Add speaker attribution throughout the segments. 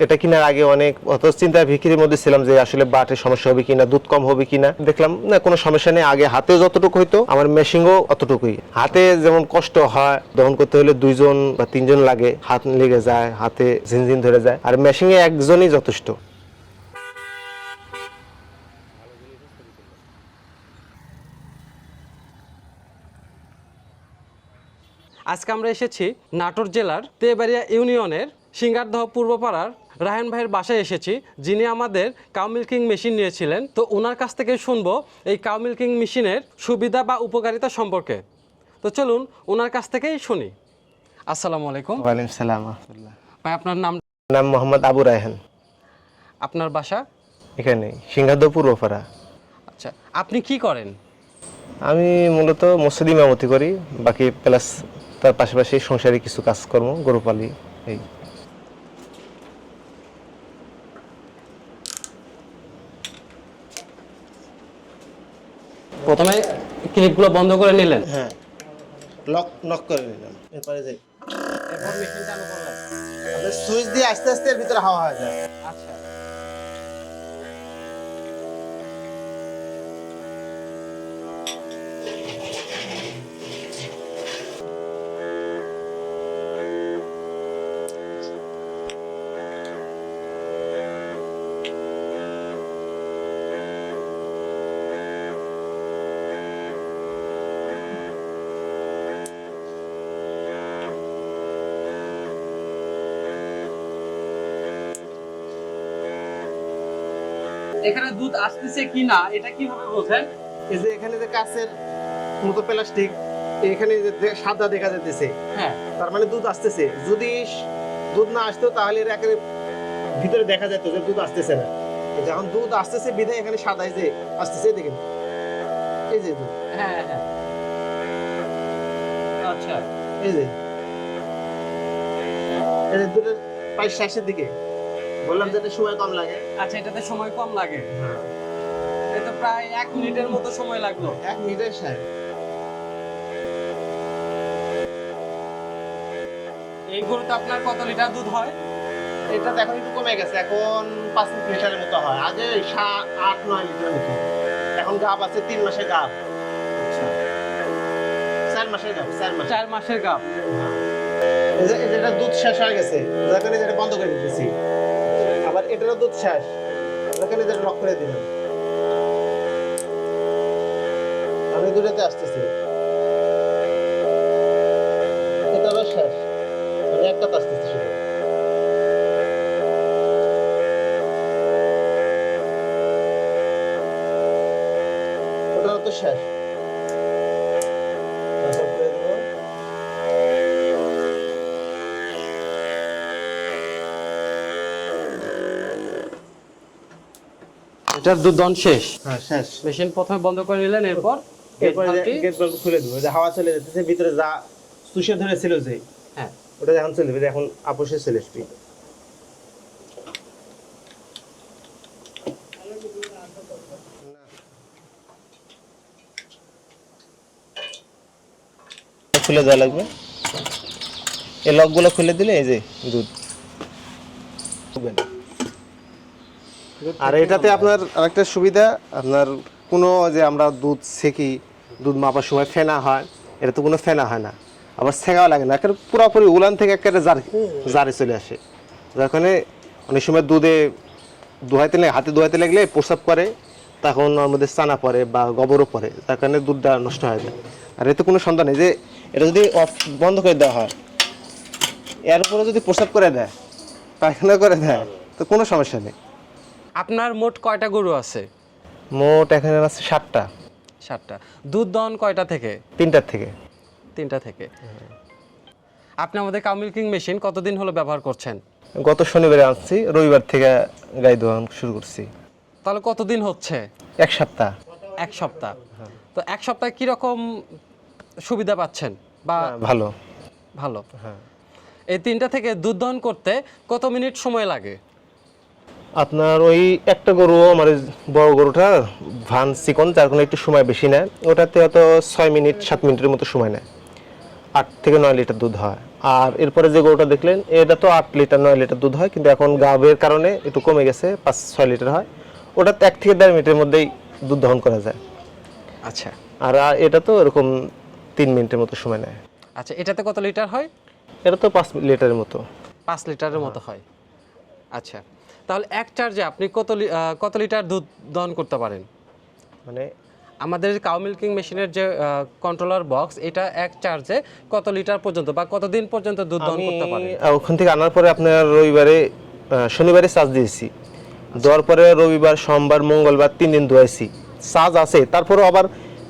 Speaker 1: এটা কেনার আগে অনেক অত চিন্তা ভিকিরির মধ্যে ছিলাম যে আসলে বাটের সমস্যা হবে কিনা, দুধ কম হবে কিনা। দেখলাম না, কোনো সমস্যা নেই। আগে হাতে যতটুকু হইতো আমার মেশিনও অতটুকুই। হাতে যেমন কষ্ট হয়, দহন করতে হলে 2 জন বা 3 জন লাগে, হাত লেগে যায়, হাতে ঝিনঝিন ধরে যায়। আর মেশিনে একজনই যথেষ্ট।
Speaker 2: আজকে আমরা এসেছি নাটোর জেলার তেবাড়িয়া ইউনিয়নের সিঙ্গারদহ পূর্বপাড়ার রায়হান ভাইয়ের বাসায় এসেছি, যিনি আমাদের কাউ মিল্কিং মেশিন নিয়েছিলেন। তো ওনার কাছ থেকে শুনবো এই কাউ মিল্কিং মেশিনের সুবিধা বা উপকারিতা সম্পর্কে। তো চলুন ওনার কাছ থেকেই শুনি। আসসালামু আলাইকুম।
Speaker 1: ওয়ালাইকুম সালাম রাহমাতুল্লাহ।
Speaker 2: ভাই, আপনার নাম?
Speaker 1: নাম মোহাম্মদ আবু রায়হান।
Speaker 2: আপনার বাসা?
Speaker 1: এখানে সিংহাদ্র পূর্বপাড়া।
Speaker 2: আচ্ছা, আপনি কি করেন?
Speaker 1: আমি মূলত মসজিদ ইমামতি করি, বাকি প্লাস তার পাশাপাশি সংসারে কিছু কাজকর্ম, গরু পালি এই।
Speaker 2: প্রথমে ক্লিপগুলো বন্ধ করে নিলেন?
Speaker 1: হ্যাঁ, লক করে নিলাম। এরপরে যাই,
Speaker 2: এরপর মেশিন চালু করলেন?
Speaker 1: আপনার সুইচ দিয়ে আস্তে আস্তে এর ভিতরে হাওয়া হয়ে যায়।
Speaker 2: আচ্ছা, এখানে দুধ আসতেছে কিনা এটা কিভাবে বোঝেন?
Speaker 1: এই যে এখানে যে কাঁচের মতো প্লাস্টিক, এখানে যে সাদা দেখা যাচ্ছে,
Speaker 2: হ্যাঁ,
Speaker 1: তার মানে দুধ আসতেছে। যদি দুধ না আসতো তাহলে এর একেবারে ভিতরে দেখা যেত যে দুধ আসতেছে না। যখন দুধ আসতেছে বিধায় এখানে সাদাই যে আসতেছে, দেখেন এই যে দুধ,
Speaker 2: হ্যাঁ হ্যাঁ, আচ্ছা,
Speaker 1: এই যে দুধের প্রায় শেষের দিকে। বললাম যে এটা সময় কম লাগে।
Speaker 2: আচ্ছা, এটাতে সময় কম লাগে। এটা প্রায় 1 মিনিটের মতো সময় লাগলো।
Speaker 1: 1 মিনিটের শেষ।
Speaker 2: এই গরুতে আপনার কত লিটার দুধ হয়?
Speaker 1: এটা এখন একটু কমে গেছে, এখন 5 লিটারের মতো হয়। আগে 8-9 লিটারের মতো। এখন গাব আছে 3 মাসের গাব।
Speaker 2: আচ্ছা,
Speaker 1: 4 মাসের গাব, 4 মাস।
Speaker 2: 4 মাসের গাব।
Speaker 1: এটা দুধ শেষ হয়ে গেছে, যার কারণে এটা বন্ধ করে দিতেছি। আবার এটারও দুধ শেষ, যার কারণে এটা লক করে দিলাম। আমি দুটোতে আসতেছি, এটারও শেষ, মানে একটা আসতেছে শুধু। ওটারও তো শেষ।
Speaker 2: এটার দুধ দহন শেষ।
Speaker 1: হ্যাঁ, শেষ।
Speaker 2: মেশিন প্রথমে বন্ধ করে নিলেন, এরপর
Speaker 1: এরপরে গেট বাল্ব খুলে দেবো, যে হাওয়া চলে যেতেছে ভিতরে, যা সুষে ধরেছিল যে,
Speaker 2: হ্যাঁ,
Speaker 1: ওটা এখন চলে যাবে। এখন আপোষে চলে আসবে। খুলে দেওয়া লাগবে। এই লকগুলো খুলে দিলে এই যে দুধ। আর এটাতে আপনার আরেকটা সুবিধা, আপনার কোনো যে আমরা দুধ ছেঁকি, দুধ মাপার সময় ফেনা হয়, এটা তো কোনো ফেনা হয় না, আবার ছেঁকাও লাগে না। একেবারে পুরোপুরি উলান থেকে একেবারে জারে চলে আসে। যার কারণে অনেক সময় দুধে ধোয়াইতে লাগে, হাতে ধোয়াইতে লাগলে প্রস্রাব করে, তখন ওর মধ্যে চানা পড়ে বা গোবরও পড়ে, যার কারণে দুধটা নষ্ট হয়ে যায়। আর এতে কোনো সন্দেহ নেই যে এটা যদি বন্ধ করে দেওয়া হয়, এর উপরে যদি প্রস্রাব করে দেয়, পায়খানা করে দেয়, তো কোনো সমস্যা নেই।
Speaker 2: আপনার মোট কয়টা গরু আছে?
Speaker 1: মোট এখানে আছে 7টা।
Speaker 2: 7টা। দুধ দহন কয়টা থেকে?
Speaker 1: 3টার থেকে।
Speaker 2: 3টা থেকে। আপনি আমাদের কাউ মিল্কিং মেশিন কতদিন হলো ব্যবহার করছেন?
Speaker 1: গত শনিবারে আনছি, রবিবার থেকে গাই দোয়ান শুরু করছি।
Speaker 2: তাহলে কতদিন হচ্ছে?
Speaker 1: 1 সপ্তাহ।
Speaker 2: 1 সপ্তাহ। তো 1 সপ্তাহে কিরকম সুবিধা পাচ্ছেন? বা
Speaker 1: ভালো।
Speaker 2: ভালো।
Speaker 1: হ্যাঁ,
Speaker 2: এই 3টা থেকে দুধ দহন করতে কত মিনিট সময় লাগে?
Speaker 1: আপনার ওই একটা গরু, আমার বড় গরুটা ভান চিকন, যার কোনো একটু সময় বেশি নেয়। ওটাতে হয়তো 6 মিনিট 7 মিনিটের মতো সময় নেয়। 8 থেকে 9 লিটার দুধ হয়। আর এরপরে যে গরুটা দেখলেন এটা তো 8 লিটার 9 লিটার দুধ হয়, কিন্তু এখন গাবের কারণে একটু কমে গেছে, 5-6 লিটার হয়। ওটা 1 থেকে 1.5 মিনিটের মধ্যেই দুধ দহন করা যায়।
Speaker 2: আচ্ছা
Speaker 1: আর এটা তো এরকম 3 মিনিটের মতো সময় নেয়।
Speaker 2: আচ্ছা, এটাতে কত লিটার হয়?
Speaker 1: এটা তো 5 লিটারের মতো।
Speaker 2: 5 লিটারের মতো হয়। আচ্ছা, তাহলে এক চার্জে আপনি কত লিটার দুধ দহন করতে পারেন?
Speaker 1: মানে
Speaker 2: আমাদের কাউ মিল্কিং মেশিনের যে কন্ট্রোলার বক্স, এটা এক চার্জে কত লিটার পর্যন্ত বা কতদিন পর্যন্ত দুধ দহন করতে পারে?
Speaker 1: ওখান থেকে আনার পরে আপনার রবিবারে শনিবারে চার্জ দিয়েছি, দেওয়ার পরে রবিবার সোমবার মঙ্গলবার 3 দিন ধোয়াইছি, চার্জ আছে। তারপরে আবার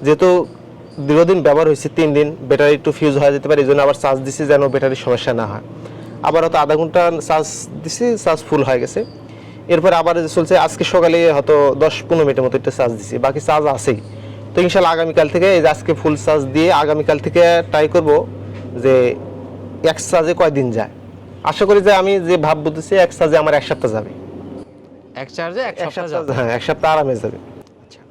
Speaker 1: যেহেতু দীর্ঘদিন ব্যবহার হয়েছে 3 দিন, ব্যাটারি একটু ফিউজ হয়ে যেতে পারে, এই জন্য আবার চার্জ দিছি যেন ব্যাটারির সমস্যা না হয়। আবার হয়তো আধা ঘন্টা চার্জ দিছি, চার্জ ফুল হয়ে গেছে। এরপর আবার যে চলছে, আজকে সকালে হয়তো 10-15 মিনিটের মতো একটা চার্জ দিছি, বাকি চার্জ আছেই। তো ইনশাল্লাহ আগামীকাল থেকে, এই যে আজকে ফুল চার্জ দিয়ে আগামীকাল থেকে ট্রাই করব যে এক চার্জে কয়দিন যায়। আশা করি যে আমি যে ভাব বুঝতেছি এক চার্জে আমার 1 সপ্তাহ যাবে।
Speaker 2: এক চার্জে এক সপ্তাহ যাবে?
Speaker 1: হ্যাঁ, 1 সপ্তাহ আরামে যাবে।
Speaker 2: আচ্ছা,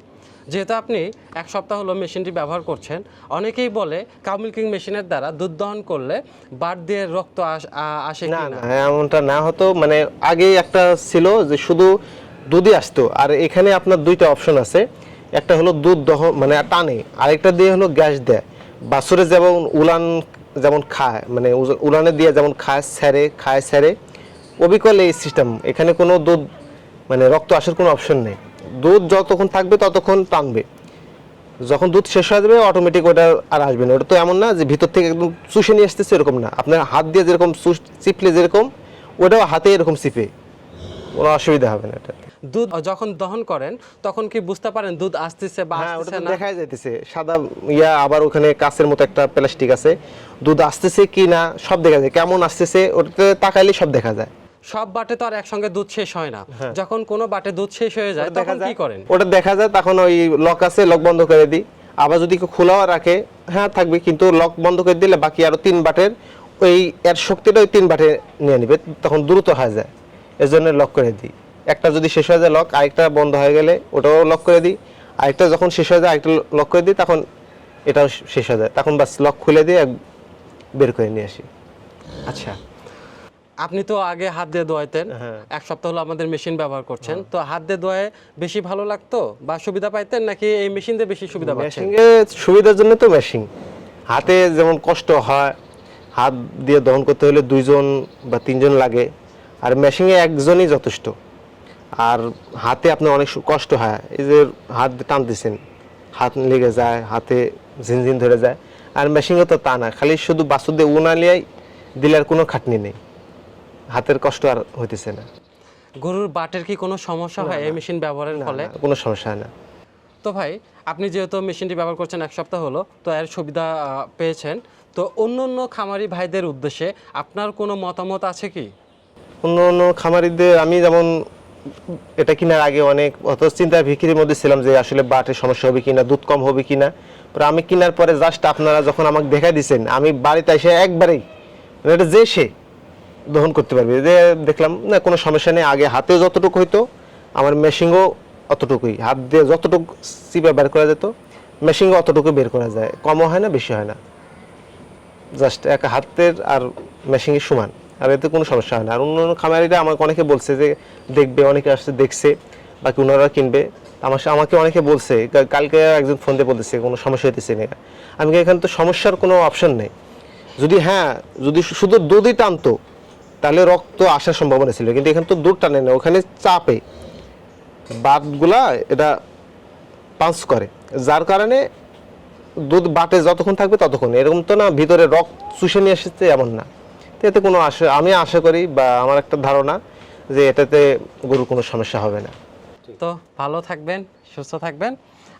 Speaker 2: যেহেতু আপনি 1 সপ্তাহ হলো মেশিনটি ব্যবহার করছেন, অনেকেই বলে কাউ মিল্কিং মেশিনের দ্বারা দুধ দহন করলে বাট দিয়ে রক্ত আসে
Speaker 1: না
Speaker 2: কি
Speaker 1: না,
Speaker 2: না?
Speaker 1: এমনটা না হতো। মানে আগে একটা ছিল যে শুধু দুধই আসতো, আর এখানে আপনার 2টা অপশন আছে। একটা হলো দুধ দহন মানে টানে, আরেকটা দিয়ে হলো গ্যাস দেয়। বাছুরে যেমন উলান যেমন খায়, মানে উলানে দিয়ে যেমন খায় স্যারে অবিকল এই সিস্টেম। এখানে কোনো দুধ মানে রক্ত আসার কোনো অপশন নেই। দুধ যতক্ষণ থাকবে ততক্ষণ টানবে, যখন দুধ শেষ হয়ে যাবে অটোমেটিক ওটা আর আসবে না। ওটা তো এমন না যে ভিতর থেকে একদম চুষে নিয়ে আসতেছে, এরকম না। আপনার হাত দিয়ে যেরকম চিপলে যেরকম, ওটাও হাতে এরকম চিপে, কোনো অসুবিধা হবে না এটা।
Speaker 2: দুধ যখন দহন করেন তখন কি বুঝতে পারেন দুধ আসতেছে বা
Speaker 1: হ্যাঁ, ওটা
Speaker 2: আসতেছে
Speaker 1: তো
Speaker 2: না?
Speaker 1: দেখাই যাইতেছে সাদা আবার ওখানে কাঁচের মতো একটা প্লাস্টিক আছে, দুধ আসতেছে কি না সব দেখা যায়, কেমন আসতেছে ওটাতে তাকাইলে সব দেখা যায়।
Speaker 2: সব বাটে তো আর একসঙ্গে দুধ শেষ হয় না। যখন কোনো বাটে দুধ শেষ হয়ে যায় তখন কি করেন?
Speaker 1: ওটা দেখা যায়, তখন ওই লক আছে, লক বন্ধ করে দিই। আবার যদি কেউ খোলাও রাখে, হ্যাঁ থাকবে, কিন্তু লক বন্ধ করে দিলে বাকি আরো 3 বাটের ওই এর শক্তিটা ওই 3 বাটে নিয়ে নিবে, তখন দ্রুত হয়ে যায়। এর জন্য লক করে দিই। একটা যদি শেষ হয়ে যায় লক, আরেকটা বন্ধ হয়ে গেলে ওটাও লক করে দিই। আরেকটা যখন শেষ হয়ে যায় আরেকটা লক করে দিই, তখন এটাও শেষ হয়ে যায়, তখন বাস লক খুলে দিয়ে বের করে নিয়ে আসি।
Speaker 2: আচ্ছা, আপনি তো আগে হাত দিয়ে ধোয়াইতেন,
Speaker 1: হ্যাঁ।
Speaker 2: 1 সপ্তাহ হলো আমাদের মেশিন ব্যবহার করছেন, তো হাত দিয়ে ধোয়ায় বেশি ভালো লাগতো বা সুবিধা পাইতেন, নাকি এই মেশিন দিয়ে বেশি সুবিধা পাচ্ছেন?
Speaker 1: মেশিনে সুবিধার জন্য তো মেশিন, হাতে যেমন কষ্ট হয়, হাত দিয়ে দহন করতে হলে 2 জন বা 3 জন লাগে, আর মেশিনে একজনই যথেষ্ট। আর হাতে আপনার অনেক কষ্ট হয়, এই যে হাত দিয়ে টানতেছেন, হাত লেগে যায়, হাতে ঝিনঝিন ধরে যায়। আর মেশিনে তো তা না, খালি শুধু বাছুর দিয়ে উনালিয়াই দিলে আর কোনো খাটনি নেই, হাতের কষ্ট আর হইতেছে না।
Speaker 2: গরুর বাটের কি কোনো সমস্যা হয় এই মেশিন ব্যবহারের ফলে?
Speaker 1: না, কোনো সমস্যা হয় না।
Speaker 2: তো ভাই, আপনি যেহেতু মেশিনটি ব্যবহার করছেন 1 সপ্তাহ হলো, তো এর সুবিধা পেয়েছেন, তো অন্য অন্য খামারি ভাইদের উদ্দেশ্যে আপনার কোনো মতামত আছে কি?
Speaker 1: অন্য অন্য খামারিদের, আমি যেমন এটা কেনার আগে অনেক অত চিন্তা ভিকিরির মধ্যে ছিলাম যে আসলে বাটের সমস্যা হবে কিনা, দুধ কম হবে কিনা। পরে আমি কেনার পরে জাস্ট আপনারা যখন আমাকে দেখাই দিচ্ছেন, আমি বাড়িতে এসে একবারেই মানে এটা যে সে দহন করতে পারবে, যে দেখলাম না কোনো সমস্যা নেই। আগে হাতে যতটুকু হইতো আমার মেশিনও অতটুকুই, হাত দিয়ে যতটুকু চিপে বের করা যেত মেশিনও অতটুকু বের করা যায়, কমও হয় না বেশি হয় না, জাস্ট এক হাতের আর মেশিনের সমান, আর এতে কোনো সমস্যা হয় না। আর অন্য অন্য খামারিরা আমাকে অনেকে বলছে যে দেখবে, অনেকে আসছে দেখছে, বাকি ওনারা কিনবে। আমাকে অনেকে বলছে, কালকে একজন ফোন দিয়ে বলতেছে কোনো সমস্যা হইতেছে না। আমি এখানে তো সমস্যার কোনো অপশন নেই। যদি শুধু দুধই টানতো তাহলে রক্ত আসার সম্ভাবনা ছিল, কিন্তু এখানে তো দুধ টানে না, ওখানে চাপে বাতগুলা এটা পাঞ্চ করে, যার কারণে দুধ বাটে যতক্ষণ থাকবে ততক্ষণ, এরকম তো না ভিতরে রক্ত চুষে নিয়ে আসছে এমন না। তো এতে কোনো আমি আশা করি বা আমার একটা ধারণা যে এটাতে গরুর কোনো সমস্যা হবে না।
Speaker 2: তো ভালো থাকবেন, সুস্থ থাকবেন।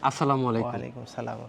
Speaker 2: আসসালামু আলাইকুম।
Speaker 1: ওয়ালাইকুম সালাম।